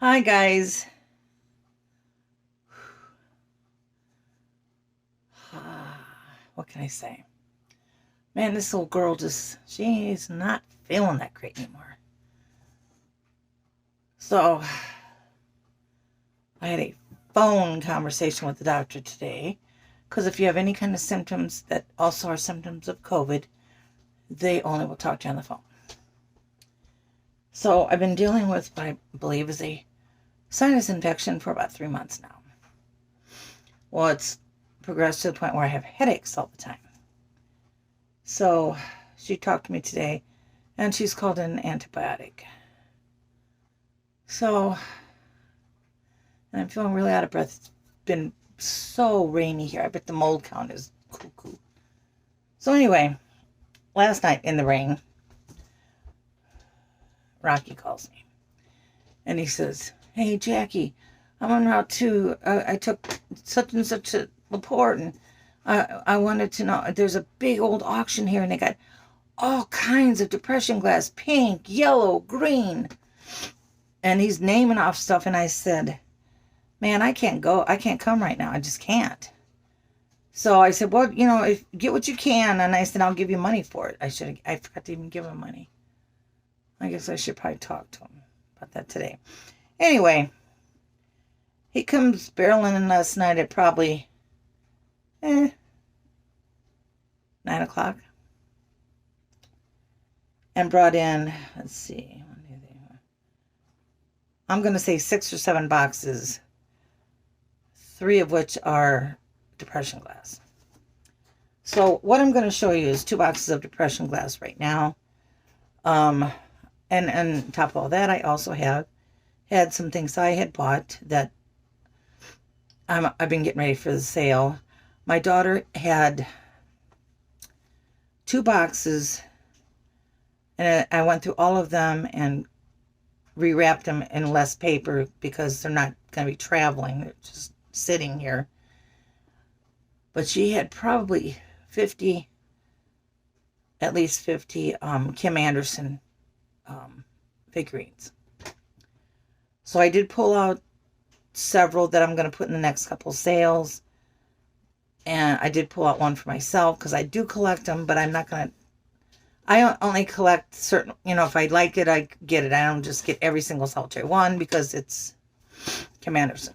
Hi, guys. What can I say? Man, this little girl she's not feeling that great anymore. So, I had a phone conversation with the doctor today because if you have any kind of symptoms that also are symptoms of COVID, they only will talk to you on the phone. So, I've been dealing with what I believe is a sinus infection for about 3 months now. Well, it's progressed to the point where I have headaches all the time. So she talked to me today and she's called in an antibiotic. So, and I'm feeling really out of breath. It's been so rainy here. I bet the mold count is cuckoo. So anyway, last night in the rain, Rocky calls me and he says, "Hey, Jackie, I'm on route 2. I took such and such a Laporte and I wanted to know, there's a big old auction here and they got all kinds of depression glass, pink, yellow, green." And he's naming off stuff. And I said, "Man, I can't go. I can't come right now. I just can't." So I said, "Well, if get what you can." And I said, "I'll give you money for it." I forgot to even give him money. I guess I should probably talk to him about that today. Anyway, he comes barreling in last night at probably 9 o'clock. And brought in, let's see, I'm going to say 6 or 7 boxes, 3 of which are depression glass. So what I'm going to show you is 2 boxes of depression glass right now. And on top of all that, I also had some things I had bought that I've been getting ready for the sale. My daughter had 2 boxes, and I went through all of them and rewrapped them in less paper because they're not going to be traveling. They're just sitting here. But she had probably at least 50 Kim Anderson figurines. So I did pull out several that I'm going to put in the next couple sales. And I did pull out one for myself because I do collect them, but I'm not going to. I only collect certain, if I like it, I get it. I don't just get every single solitary one because it's Kim Anderson.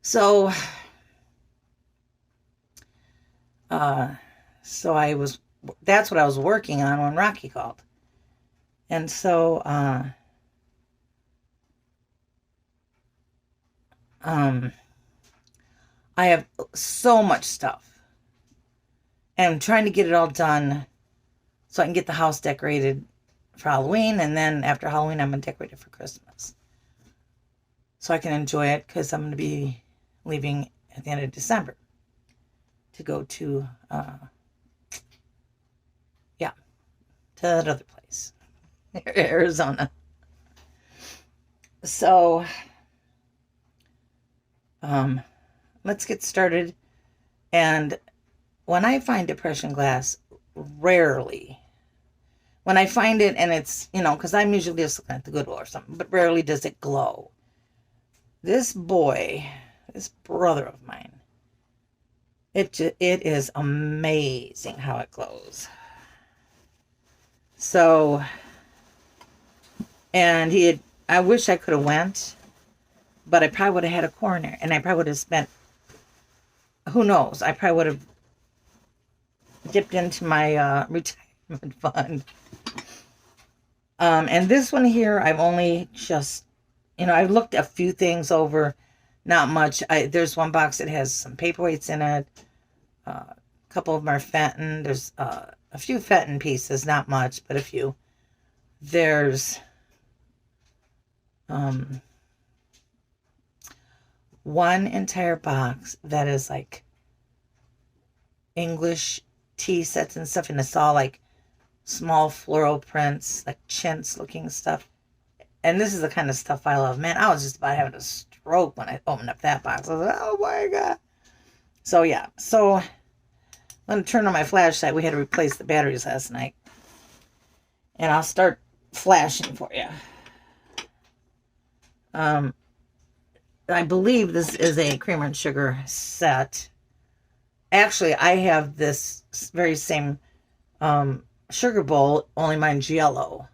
So, that's what I was working on when Rocky called. And so, I have so much stuff. And I'm trying to get it all done so I can get the house decorated for Halloween. And then after Halloween, I'm going to decorate it for Christmas. So I can enjoy it because I'm going to be leaving at the end of December to go to, to that other place, Arizona. So, let's get started. And when I find depression glass, rarely, when I find it and it's, because I'm usually just looking at the Goodwill or something, but rarely does it glow. This brother of mine, it is amazing how it glows. So, and I wish I could have went, but I probably would have had a coroner, and I probably would have spent, who knows, I probably would have dipped into my retirement fund. And this one here, I've only just, I've looked a few things over, not much. There's one box that has some paperweights in it. A couple of them are Fenton. There's a few Fenton pieces, not much, but a few. There's one entire box that is like English tea sets and stuff, and it's all like small floral prints, like chintz looking stuff. And this is the kind of stuff I love. Man, I was just about having a stroke when I opened up that box. I was like, oh my God. So yeah, so I'm going to turn on my flashlight. We had to replace the batteries last night. And I'll start flashing for you. I believe this is a creamer and sugar set. Actually, I have this very same sugar bowl, only mine's yellow.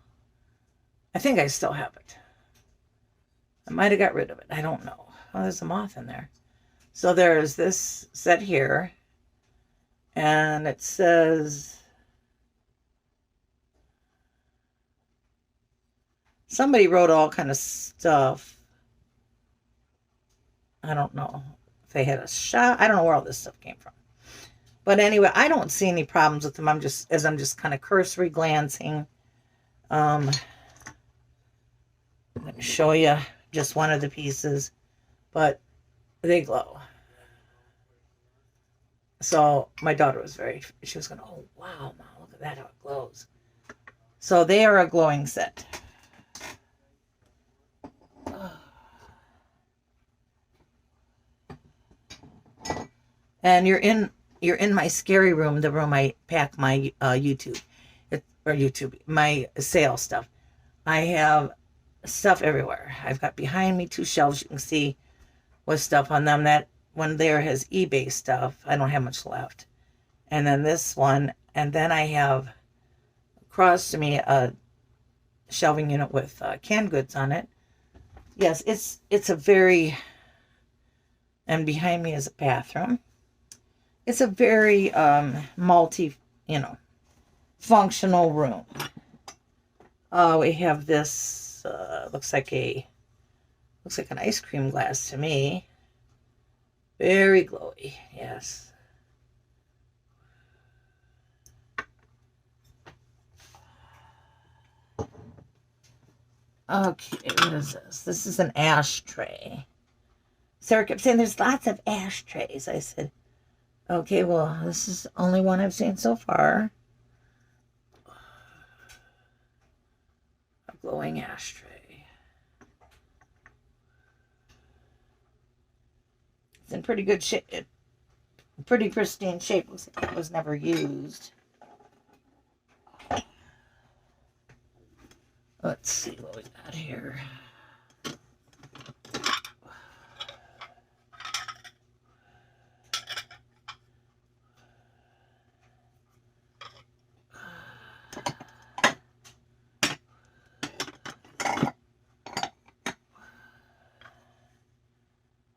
I think I still have it. I might have got rid of it. I don't know. Oh, there's a moth in there. So there's this set here. And it says... Somebody wrote all kind of stuff. I don't know if they had a shop. I don't know where all this stuff came from. But anyway, I don't see any problems with them. I'm just kind of cursory glancing. I'm going to show you just one of the pieces, but they glow. So my daughter was she was going, oh, wow, Mom, look at that, how it glows. So they are a glowing set. And you're in my scary room, the room I pack my my sale stuff. I have stuff everywhere. I've got behind me 2 shelves you can see with stuff on them. That one there has eBay stuff. I don't have much left. And then this one, and then I have across to me a shelving unit with canned goods on it. Yes, it's a very, and behind me is a bathroom. It's a very functional room. We have this looks like an ice cream glass to me. Very glowy, yes. Okay, what is this? This is an ashtray. Sarah kept saying there's lots of ashtrays. I said, okay, well, this is the only one I've seen so far. A glowing ashtray. It's in pretty good shape. Pretty pristine shape. Looks like it was never used. Let's see what we got here.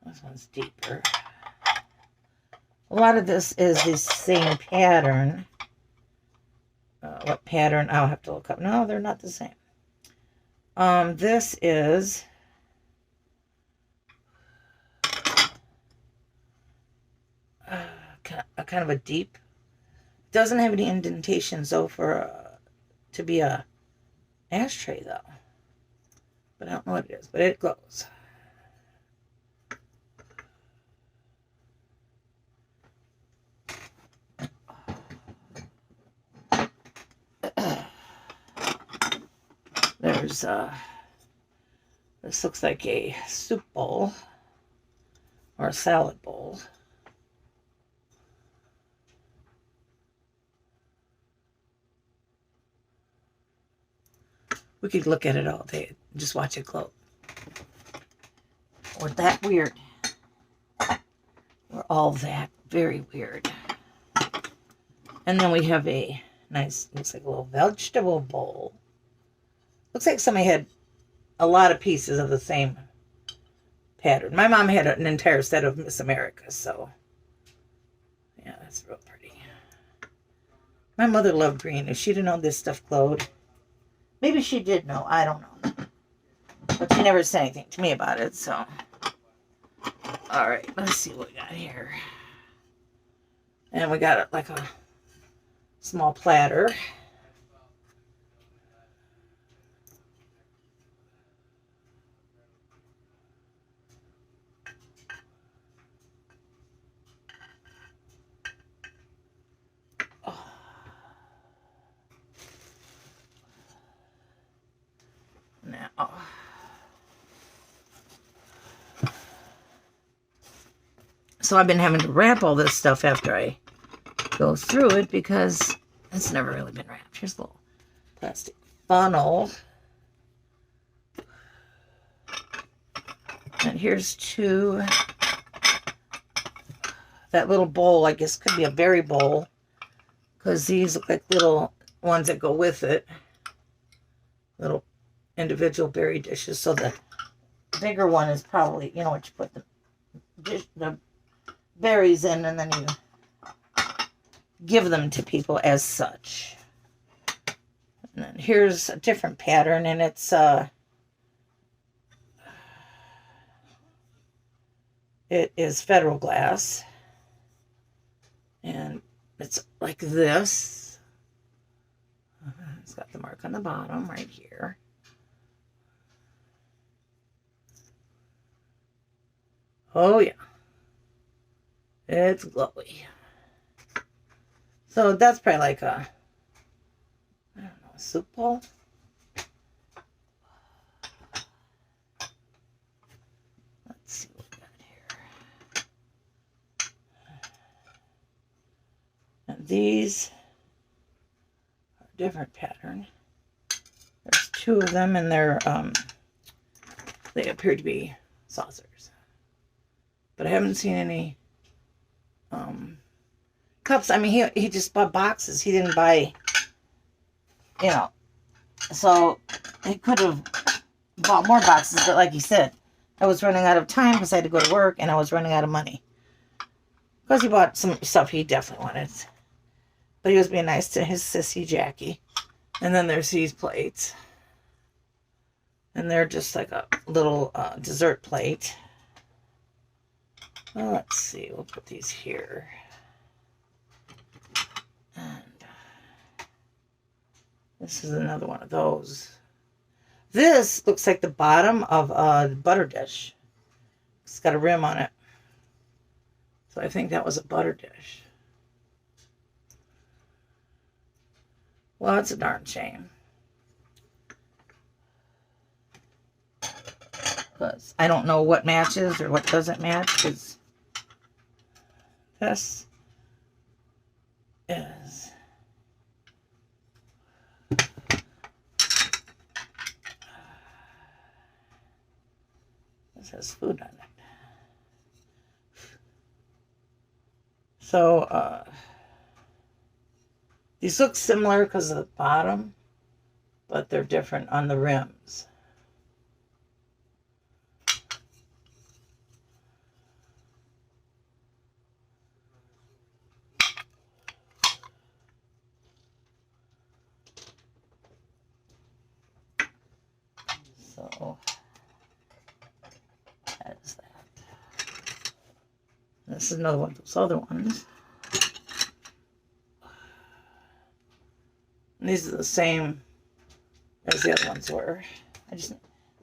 This one's deeper. A lot of this is the same pattern. What pattern? I'll have to look up. No, they're not the same. This is kind of a deep. Doesn't have any indentations though for to be a ashtray though. But I don't know what it is. But it glows. There's this looks like a soup bowl or a salad bowl. We could look at it all day, just watch it glow. We're that weird. We're all that very weird. And then we have a nice, looks like a little vegetable bowl. Looks like somebody had a lot of pieces of the same pattern. My mom had an entire set of Miss America, so yeah, that's real pretty. My mother loved green. If she didn't know this stuff glowed, maybe she did know. I don't know. But she never said anything to me about it, so. All right, let's see what we got here. And we got like a small platter. Now, so I've been having to wrap all this stuff after I go through it because it's never really been wrapped. Here's a little plastic funnel. And here's 2. That little bowl, I guess, could be a berry bowl, because these look like little ones that go with it. Little individual berry dishes. So the bigger one is probably, you know, what you put the berries in, and then you give them to people as such. And then here's a different pattern, and it's it is Federal glass, and it's like this. It's got the mark on the bottom right here. Oh yeah, it's glowy. So that's probably like a, I don't know, a soup bowl. Let's see what we got here. And these are a different pattern. There's 2 of them, and they appear to be saucers. But I haven't seen any cups. I mean, he just bought boxes. He didn't buy, you know, so he could have bought more boxes. But like he said, I was running out of time because I had to go to work, and I was running out of money. Because he bought some stuff he definitely wanted. But he was being nice to his sissy Jackie. And then there's these plates. And they're just like a little dessert plate. Well, let's see. We'll put these here. And this is another one of those. This looks like the bottom of a butter dish. It's got a rim on it. So I think that was a butter dish. Well, it's a darn shame. Because I don't know what matches or what doesn't match. Because this is this has food on it. So these look similar because of the bottom, but they're different on the rims. So that is that. This is another one of those other ones. And these are the same as the other ones were.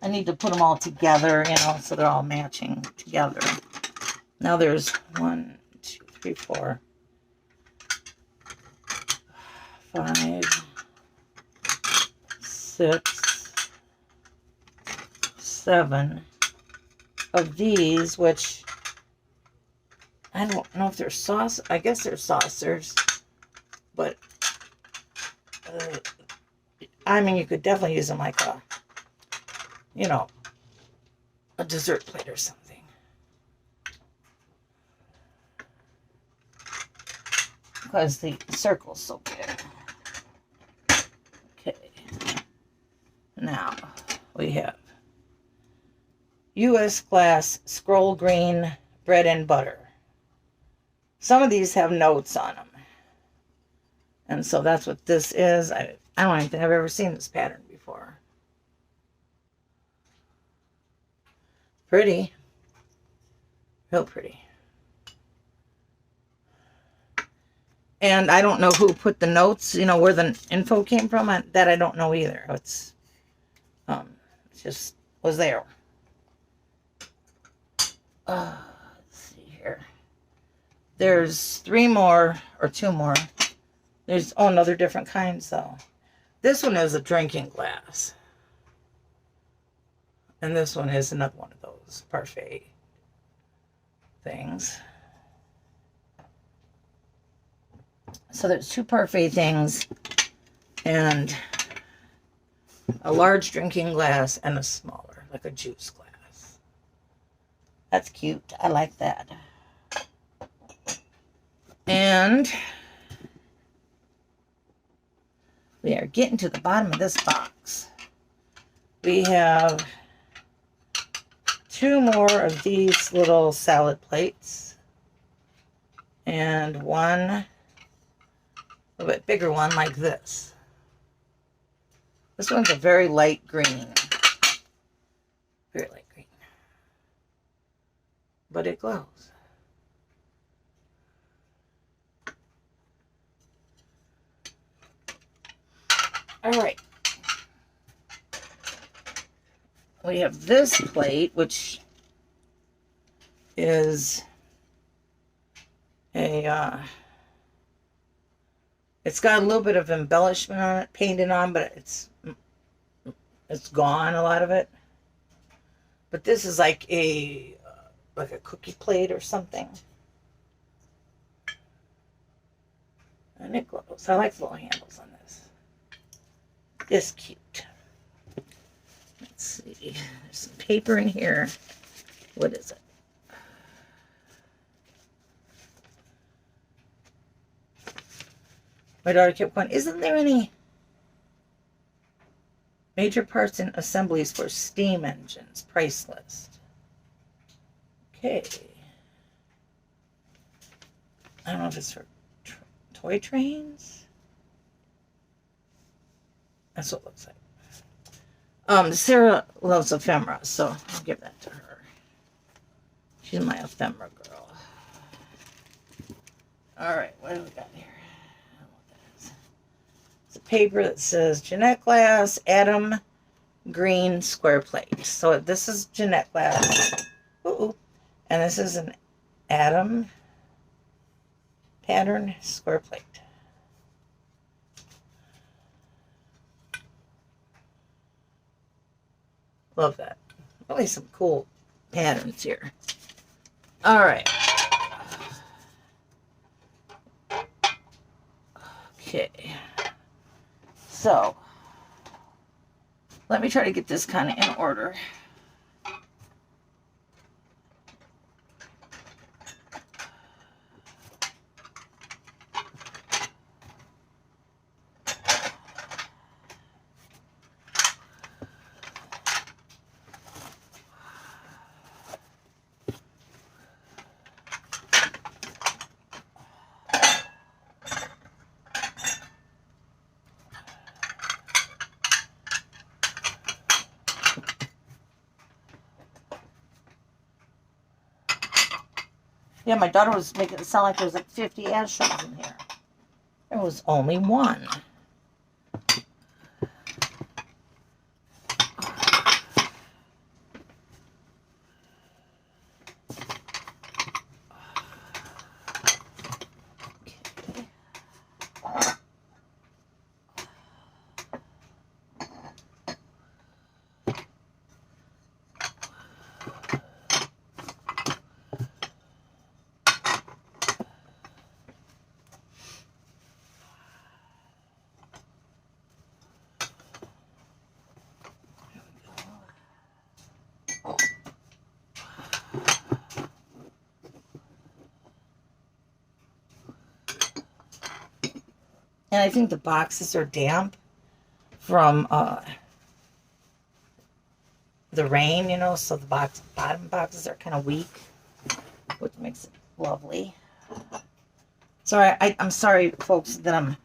I need to put them all together, you know, so they're all matching together. Now there's 1, 2, 3, 4, 5, 6, 7 of these, which I don't know if they're sauce. I guess they're saucers, but I mean, you could definitely use them like a, you know, a dessert plate or something. Because the circle's so big. Okay. Now we have U.S. glass scroll green bread and butter. Some of these have notes on them. And so that's what this is. I don't even think I've ever seen this pattern before. Pretty. Real pretty. And I don't know who put the notes, you know, where the info came from. That I don't know either. It's just was there. Let's see here. There's 3 more, or 2 more. There's, oh no, they're different kinds though. This one is a drinking glass. And this one is another one of those parfait things. So there's 2 parfait things, and a large drinking glass and a smaller, like a juice glass. That's cute. I like that. And we are getting to the bottom of this box. We have 2 more of these little salad plates. And one a little bit bigger one like this. This one's a very light green. Very light green. But it glows. All right. We have this plate, which is a, it's got a little bit of embellishment on it, painted on, but it's gone, a lot of it. But this is like a cookie plate or something. And it glows. I like the little handles on this. This cute. Let's see. There's some paper in here. What is it? My daughter kept going, isn't there any major parts and assemblies for steam engines? Price list. Okay. I don't know if it's for toy trains. That's what it looks like. Sarah loves ephemera, so I'll give that to her. She's my ephemera girl. All right, what do we got here? I don't know what that is. It's a paper that says Jeanette Glass, Adam Green Square Plate. So this is Jeanette Glass. Ooh. And this is an Adam pattern square plate. Love that. Really some cool patterns here. All right. Okay. So, let me try to get this kind of in order. Yeah, my daughter was making it sound like there was like 50 ashtrays in here. There was only one. And I think the boxes are damp from the rain, you know, so the bottom boxes are kind of weak, which makes it lovely. Sorry, I'm sorry, folks, that I'm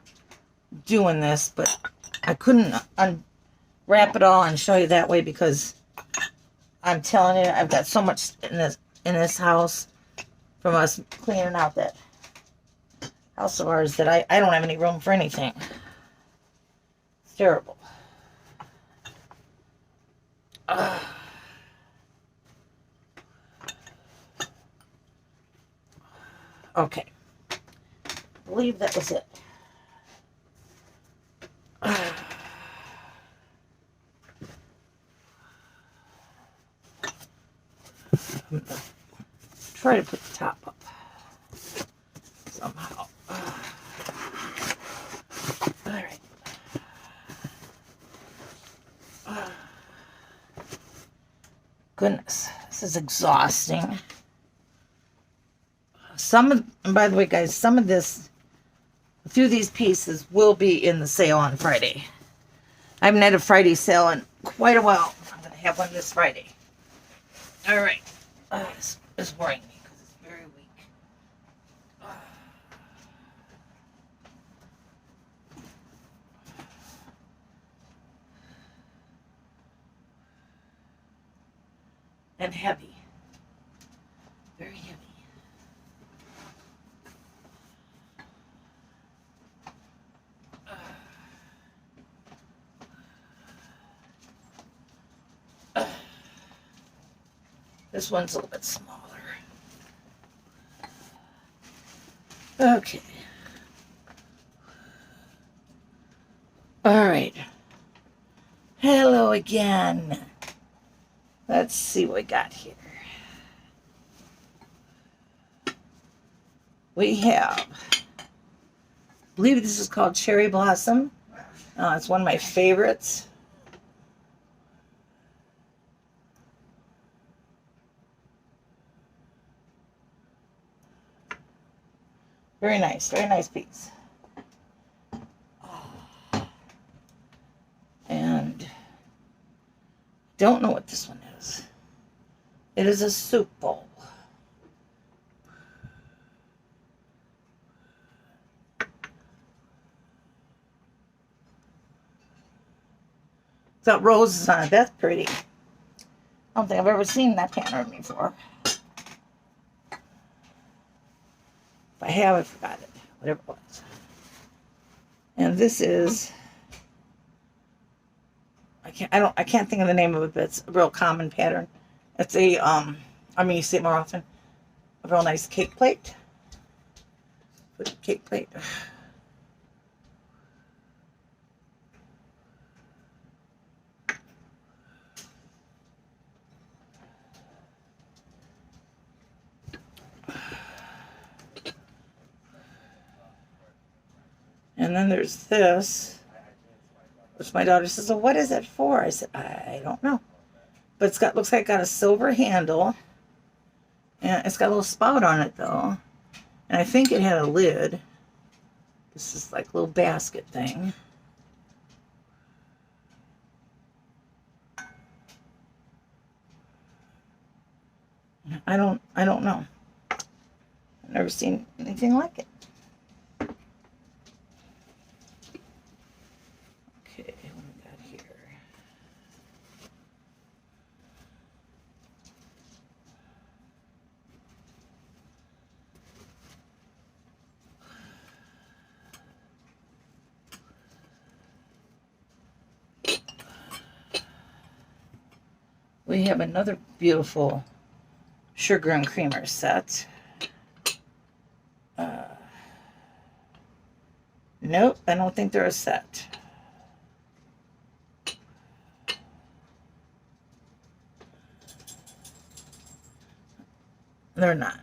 doing this, but I couldn't unwrap it all and show you that way because I'm telling you, I've got so much in this house from us cleaning out that house of ours that I don't have any room for anything. It's terrible. Okay. I believe that was it. Try to put the top up somehow. All right. Goodness, This is exhausting. And by the way, guys, a few of these pieces will be in the sale on Friday. I haven't had a Friday sale in quite a while. I'm going to have one this Friday. All right. This is worrying me because it's very weak. And heavy. Very heavy. This one's a little bit smaller. Okay. All right. Hello again. Let's see what we got here. We have, I believe this is called Cherry Blossom. It's one of my favorites. Very nice piece. And don't know what this one is. It is a soup bowl. It's got roses on it. That's pretty. I don't think I've ever seen that pattern before. If I have, I forgot it. Whatever it was. And this is, I can't think of the name of it, but it's a real common pattern. It's a, you see it more often. A real nice cake plate. Put a cake plate. And then there's this, which my daughter says, well, what is it for? I said, I don't know. But looks like it got a silver handle. And it's got a little spout on it, though. And I think it had a lid. This is like a little basket thing. I don't know. I've never seen anything like it. Okay, what we got here? We have another beautiful sugar and creamer set. Nope, I don't think they're a set. They're not.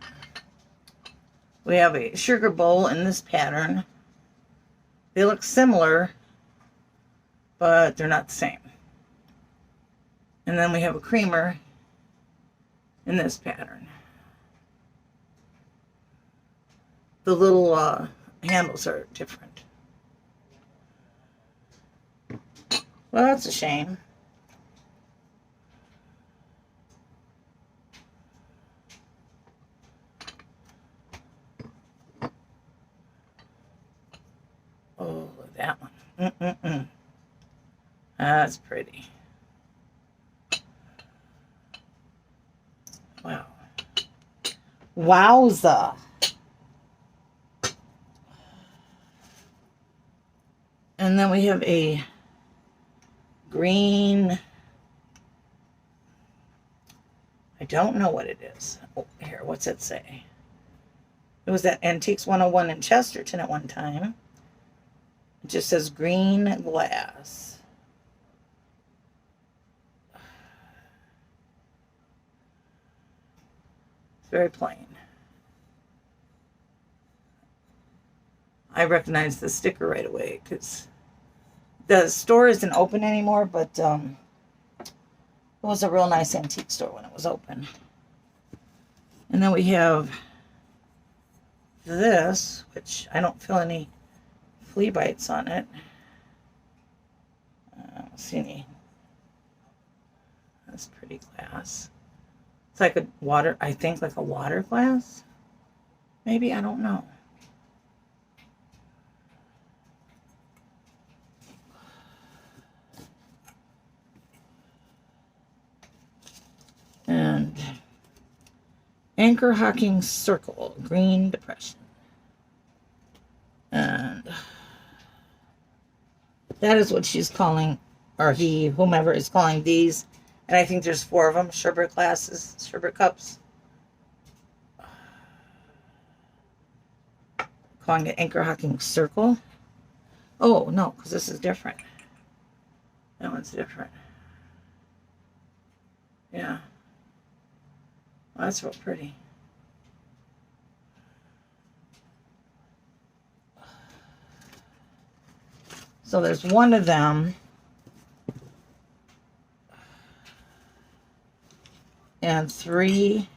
We have a sugar bowl in this pattern. They look similar, but they're not the same. And then we have a creamer in this pattern. The little handles are different. Well, that's a shame. Oh, look at that one. That's pretty. Wow. Wowza. And then we have a green, I don't know what it is. Oh, here, what's it say? It was at Antiques 101 in Chesterton at one time. It just says green glass. It's very plain. I recognize the sticker right away because the store isn't open anymore, but it was a real nice antique store when it was open. And then we have this, which I don't feel any flea bites on it. I don't see any. That's pretty glass. It's like a water, I think like a water glass. Maybe, I don't know. And Anchor Hocking Circle, Green Depression. And that is what she's calling, or he, whomever is calling these. And I think there's 4 of them, sherbet glasses, sherbet cups. Calling it Anchor Hocking Circle. Oh, no, because this is different. That one's different. Yeah. Well, that's real pretty. So there's one of them. And 3,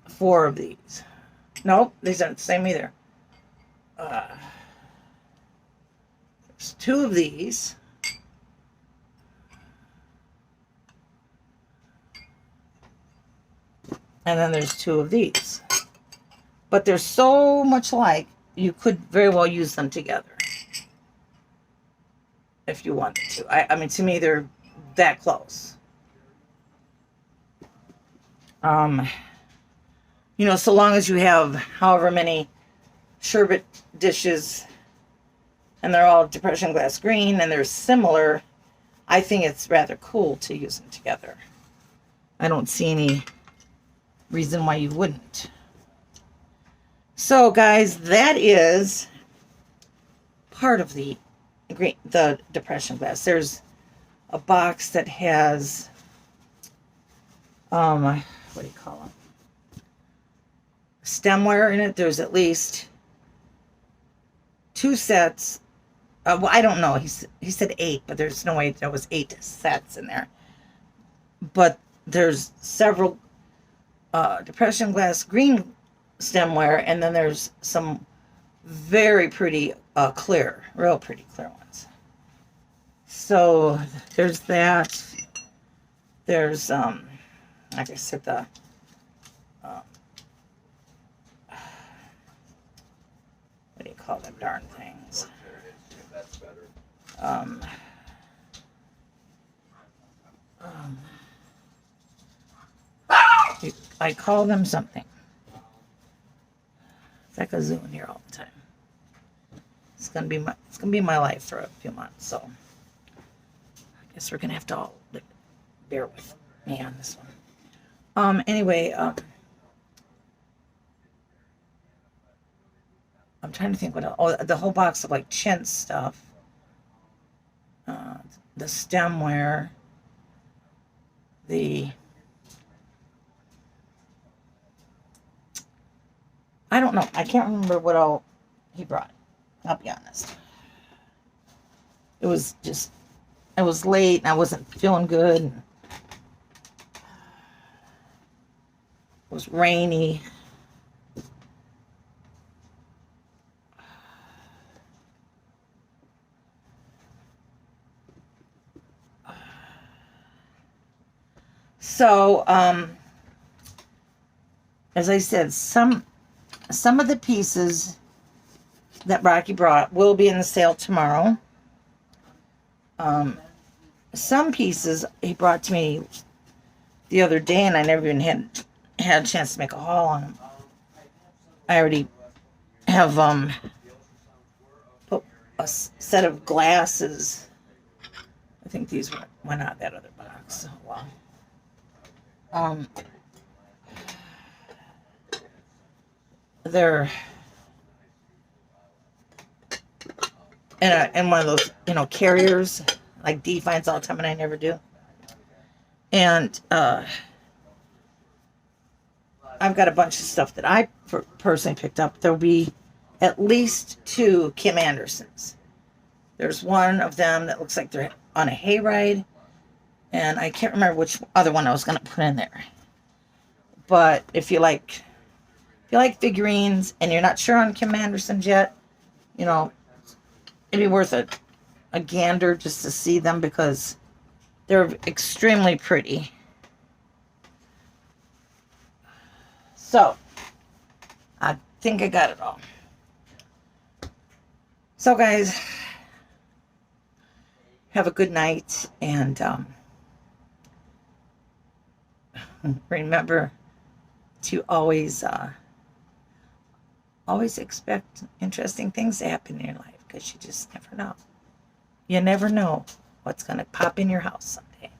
4 of these. Nope, these aren't the same either. There's 2 of these. And then there's 2 of these. But they're so much alike, you could very well use them together. If you wanted to. I mean, to me, they're that close. You know, so long as you have however many sherbet dishes and they're all depression glass green and they're similar, I think it's rather cool to use them together. I don't see any reason why you wouldn't. So guys, that is part of the depression glass. There's a box that has what do you call them, stemware in it. There's at least 2 sets. Well, I don't know, he said 8, but there's no way there was 8 sets in there. But there's several depression glass green stemware, and then there's some very pretty clear, real pretty clear ones. So there's that. There's like I said, the what do you call them darn things? I call them something. It's like a zoo in here all the time. It's gonna be my life for a few months, so I guess we're gonna have to all bear with me on this one. Anyway, I'm trying to think what else. Oh, the whole box of like chintz stuff. The stemware. I don't know. I can't remember what all he brought. I'll be honest. It was late and I wasn't feeling good. It was rainy. So, as I said, some of the pieces that Rocky brought will be in the sale tomorrow. Some pieces he brought to me the other day, and I never even had a chance to make a haul on them. I already have put a set of glasses. I think these went out of that other box. Wow. They're in one of those, carriers, like Dee finds all the time and I never do. And I've got a bunch of stuff that I personally picked up. There'll be at least 2 Kim Andersons. There's one of them that looks like they're on a hayride, And I can't remember which other one I was going to put in there. But if you like figurines and you're not sure on Kim Anderson's yet, you know, it'd be worth a gander just to see them because they're extremely pretty. So, I think I got it all. So, guys, have a good night, and remember to always expect interesting things to happen in your life, because you just never know. You never know what's going to pop in your house someday.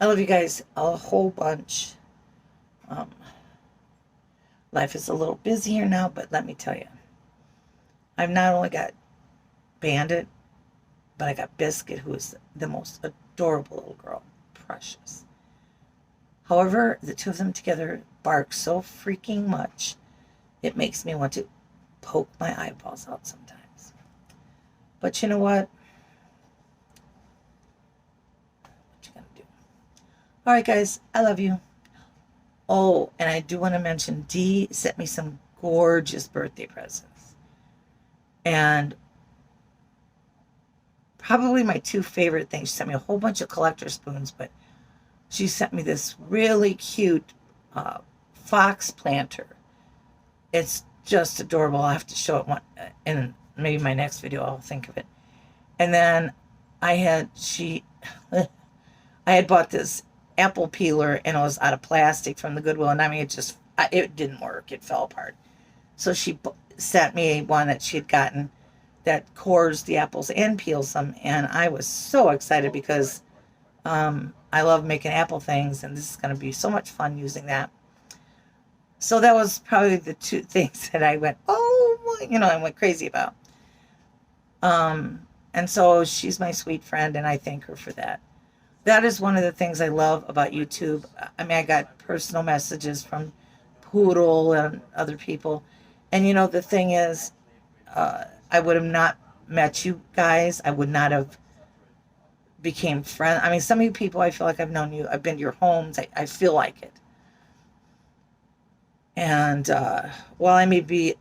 I love you guys a whole bunch. Life is a little busier now, but let me tell you, I've not only got Bandit, but I got Biscuit, who is the most adorable little girl. Precious. However, the two of them together bark so freaking much, it makes me want to poke my eyeballs out sometimes. But you know what? What you gonna do? All right, guys, I love you. Oh, and I do want to mention, Dee sent me some gorgeous birthday presents. And probably my two favorite things. She sent me a whole bunch of collector spoons, but she sent me this really cute fox planter. It's just adorable. I'll have to show it in maybe my next video. I'll think of it. And then I had bought this apple peeler, and it was out of plastic from the Goodwill, and I mean, it didn't work. It fell apart. So she sent me one that she had gotten that cores the apples and peels them, and I was so excited because I love making apple things, and this is going to be so much fun using that. So that was probably the two things that I went, I went crazy about. And so she's my sweet friend, and I thank her for that. That is one of the things I love about YouTube. I mean, I got personal messages from Poodle and other people. And, the thing is, I would have not met you guys. I would not have became friends. I mean, some of you people, I feel like I've known you. I've been to your homes. I feel like it. And while I may be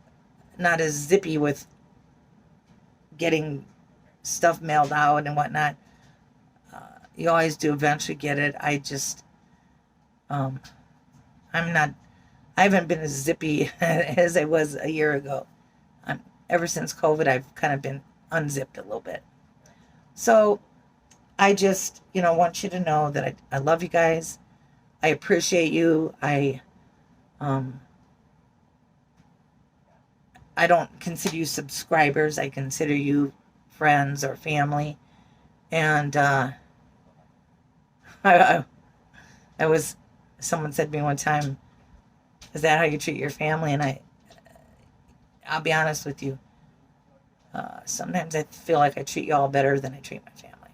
not as zippy with getting stuff mailed out and whatnot, you always do eventually get it. I just, I haven't been as zippy as I was a year ago. Ever since COVID, I've kind of been unzipped a little bit. So I just, want you to know that I love you guys. I appreciate you. I don't consider you subscribers. I consider you friends or family. And someone said to me one time, is that how you treat your family? And I'll be honest with you. Sometimes I feel like I treat you all better than I treat my family.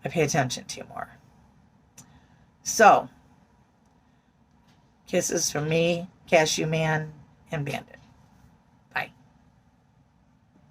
I pay attention to you more. So, kisses from me, Cashew Man, and Bandit.